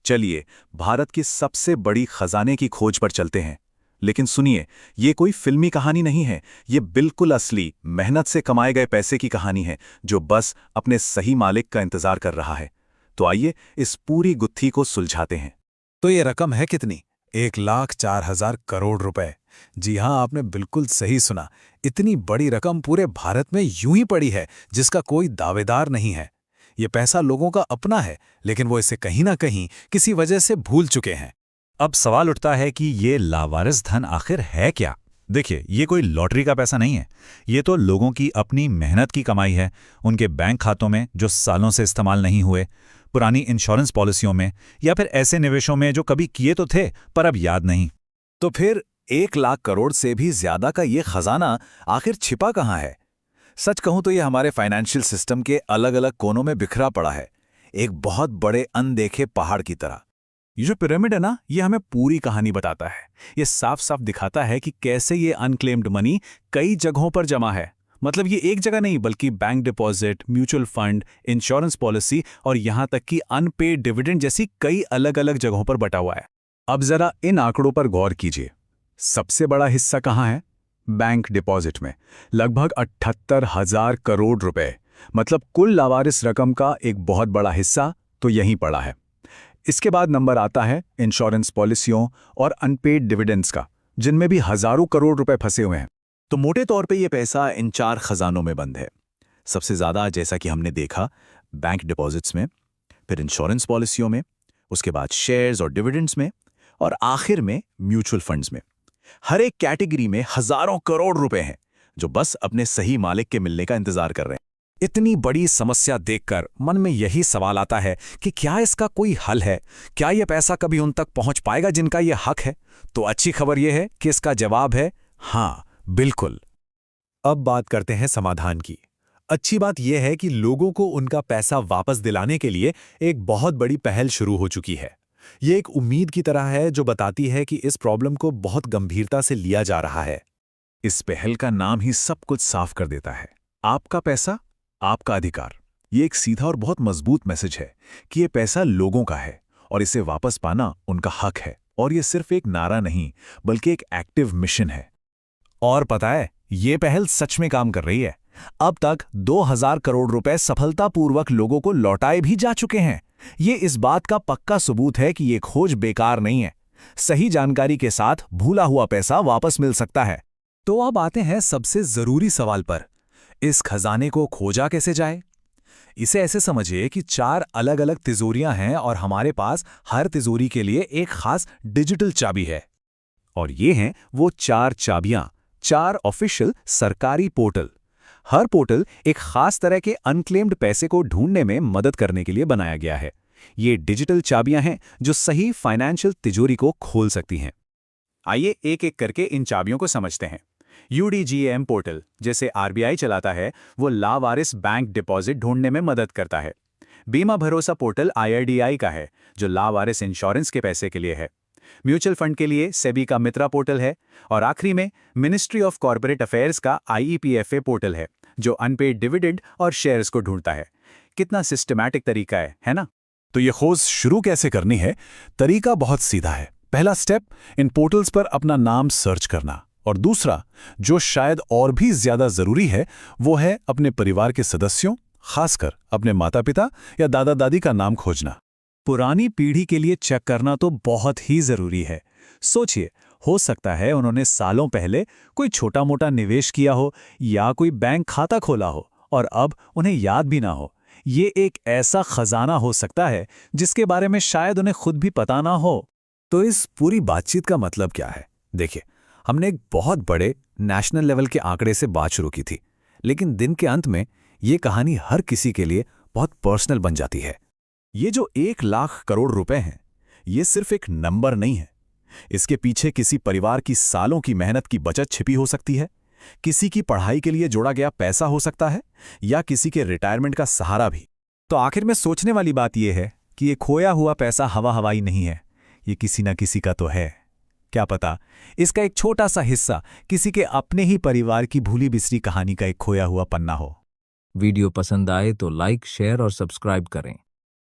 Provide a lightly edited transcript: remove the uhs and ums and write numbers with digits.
चलिए भारत की सबसे बड़ी खजाने की खोज पर चलते हैं। लेकिन सुनिए, ये कोई फिल्मी कहानी नहीं है, ये बिल्कुल असली मेहनत से कमाए गए पैसे की कहानी है, जो बस अपने सही मालिक का इंतजार कर रहा है। तो आइए इस पूरी गुत्थी को सुलझाते हैं। तो ये रकम है कितनी? 1,04,000 करोड़ रुपए। जी हाँ, आपने बिल्कुल सही सुना। इतनी बड़ी रकम पूरे भारत में यूं ही पड़ी है, जिसका कोई दावेदार नहीं है। ये पैसा लोगों का अपना है, लेकिन वो इसे कहीं ना कहीं किसी वजह से भूल चुके हैं। अब सवाल उठता है कि ये लावारिस धन आखिर है क्या? देखिए, ये कोई लॉटरी का पैसा नहीं है। ये तो लोगों की अपनी मेहनत की कमाई है, उनके बैंक खातों में जो सालों से इस्तेमाल नहीं हुए, पुरानी इंश्योरेंस पॉलिसियों में, या फिर ऐसे निवेशों में जो कभी किए तो थे पर अब याद नहीं। तो फिर 1,00,000 करोड़ से भी ज्यादा का ये खजाना आखिर छिपा कहाँ है? सच कहूं तो ये हमारे फाइनेंशियल सिस्टम के अलग अलग कोनों में बिखरा पड़ा है, एक बहुत बड़े अनदेखे पहाड़ की तरह। ये जो पिरामिड है ना, ये हमें पूरी कहानी बताता है। ये साफ साफ दिखाता है कि कैसे ये अनक्लेम्ड मनी कई जगहों पर जमा है। मतलब ये एक जगह नहीं, बल्कि bank deposit, mutual fund, insurance policy और यहाँ तक कि अनपेड डिविडेंड जैसी कई अलग अलग जगहों पर बटा हुआ है। अब जरा इन आंकड़ों पर गौर कीजिए। सबसे बड़ा हिस्सा कहाँ है? बैंक डिपॉजिट में, लगभग 78,000 करोड़ रुपए। मतलब कुल लावारिस रकम का एक बहुत बड़ा हिस्सा तो यहीं पड़ा है। इसके बाद नंबर आता है इंश्योरेंस पॉलिसियों और अनपेड डिविडेंड्स का, जिनमें भी हजारों करोड़ रुपए फंसे हुए हैं। तो मोटे तौर पे ये पैसा इन 4 खजानों में बंद है। सबसे ज्यादा, जैसा कि हमने देखा, बैंक डिपॉजिट्स में, फिर इंश्योरेंस पॉलिसियों में, उसके बाद शेयर्स और डिविडेंड्स में, और आखिर में म्यूचुअल फंड्स में। हर एक कैटेगरी में हजारों करोड़ रुपए हैं, जो बस अपने सही मालिक के मिलने का इंतजार कर रहे हैं। इतनी बड़ी समस्या देखकर मन में यही सवाल आता है कि क्या इसका कोई हल है? क्या यह पैसा कभी उन तक पहुंच पाएगा जिनका यह हक है? तो अच्छी खबर यह है कि इसका जवाब है हाँ, बिल्कुल। अब बात करते हैं समाधान की। अच्छी बात यह है कि लोगों को उनका पैसा वापस दिलाने के लिए एक बहुत बड़ी पहल शुरू हो चुकी है। ये एक उम्मीद की तरह है जो बताती है कि इस प्रॉब्लम को बहुत गंभीरता से लिया जा रहा है। इस पहल का नाम ही सब कुछ साफ कर देता है। आपका पैसा, आपका अधिकार। ये एक सीधा और बहुत मजबूत मैसेज है कि ये पैसा लोगों का है और इसे वापस पाना उनका हक है। और ये सिर्फ एक नारा नहीं, बल्कि एक एक्टिव मिशन है। और पता है, ये पहल सच में काम कर रही है। अब तक 2,000 करोड़ रुपए सफलतापूर्वक लोगों को लौटाए भी जा चुके हैं। ये इस बात का पक्का सबूत है कि ये खोज बेकार नहीं है। सही जानकारी के साथ भूला हुआ पैसा वापस मिल सकता है। तो अब आते हैं सबसे जरूरी सवाल पर। इस खजाने को खोजा कैसे जाए? इसे ऐसे समझिए कि 4 अलग अलग तिजोरियां हैं और हमारे पास हर तिजोरी के लिए एक खास डिजिटल चाबी है। और ये हैं वो 4 चाबियां, 4 ऑफिशियल सरकारी पोर्टल। हर पोर्टल एक खास तरह के अनक्लेम्ड पैसे को ढूंढने में मदद करने के लिए बनाया गया है। ये डिजिटल चाबियां हैं जो सही फाइनेंशियल तिजोरी को खोल सकती हैं। आइए एक एक करके इन चाबियों को समझते हैं। UDGAM पोर्टल, जैसे RBI चलाता है, वो लावारिस बैंक डिपॉजिट ढूंढने में मदद करता है। बीमा भरोसा पोर्टल IRDAI का है, जो लावारिस इंश्योरेंस के पैसे के लिए है। म्यूचुअल फंड के लिए सेबी का मित्रा पोर्टल है। और आखिरी में मिनिस्ट्री ऑफ कॉर्पोरेट अफेयर्स का IEPFA पोर्टल है, जो अनपेड डिविडेंड और शेयर्स को ढूंढता है। कितना सिस्टमैटिक तरीका है ना? तो ये खोज शुरू कैसे करनी है? तरीका बहुत सीधा है। पहला स्टेप, इन पोर्टल्स पर अपना नाम सर्च करना। और दूसरा, जो शायद और भी ज्यादा जरूरी है, वो है अपने परिवार के सदस्यों, खासकर अपने माता पिता या दादा दादी का नाम खोजना। पुरानी पीढ़ी के लिए चेक करना तो बहुत ही जरूरी है। सोचिए, हो सकता है उन्होंने सालों पहले कोई छोटा मोटा निवेश किया हो या कोई बैंक खाता खोला हो और अब उन्हें याद भी ना हो। ये एक ऐसा खजाना हो सकता है जिसके बारे में शायद उन्हें खुद भी पता ना हो। तो इस पूरी बातचीत का मतलब क्या है? देखिए, हमने एक बहुत बड़े नेशनल लेवल के आंकड़े से बात शुरू की थी, लेकिन दिन के अंत में ये कहानी हर किसी के लिए बहुत पर्सनल बन जाती है। ये जो 1,00,000 करोड़ रुपए हैं, ये सिर्फ एक नंबर नहीं है। इसके पीछे किसी परिवार की सालों की मेहनत की बचत छिपी हो सकती है, किसी की पढ़ाई के लिए जोड़ा गया पैसा हो सकता है, या किसी के रिटायरमेंट का सहारा भी। तो आखिर में सोचने वाली बात यह है कि ये खोया हुआ पैसा हवा हवाई नहीं है, ये किसी न किसी का तो है। क्या पता इसका एक छोटा सा हिस्सा किसी के अपने ही परिवार की भूली बिसरी कहानी का एक खोया हुआ पन्ना हो। वीडियो पसंद आए तो लाइक, शेयर और सब्सक्राइब करें।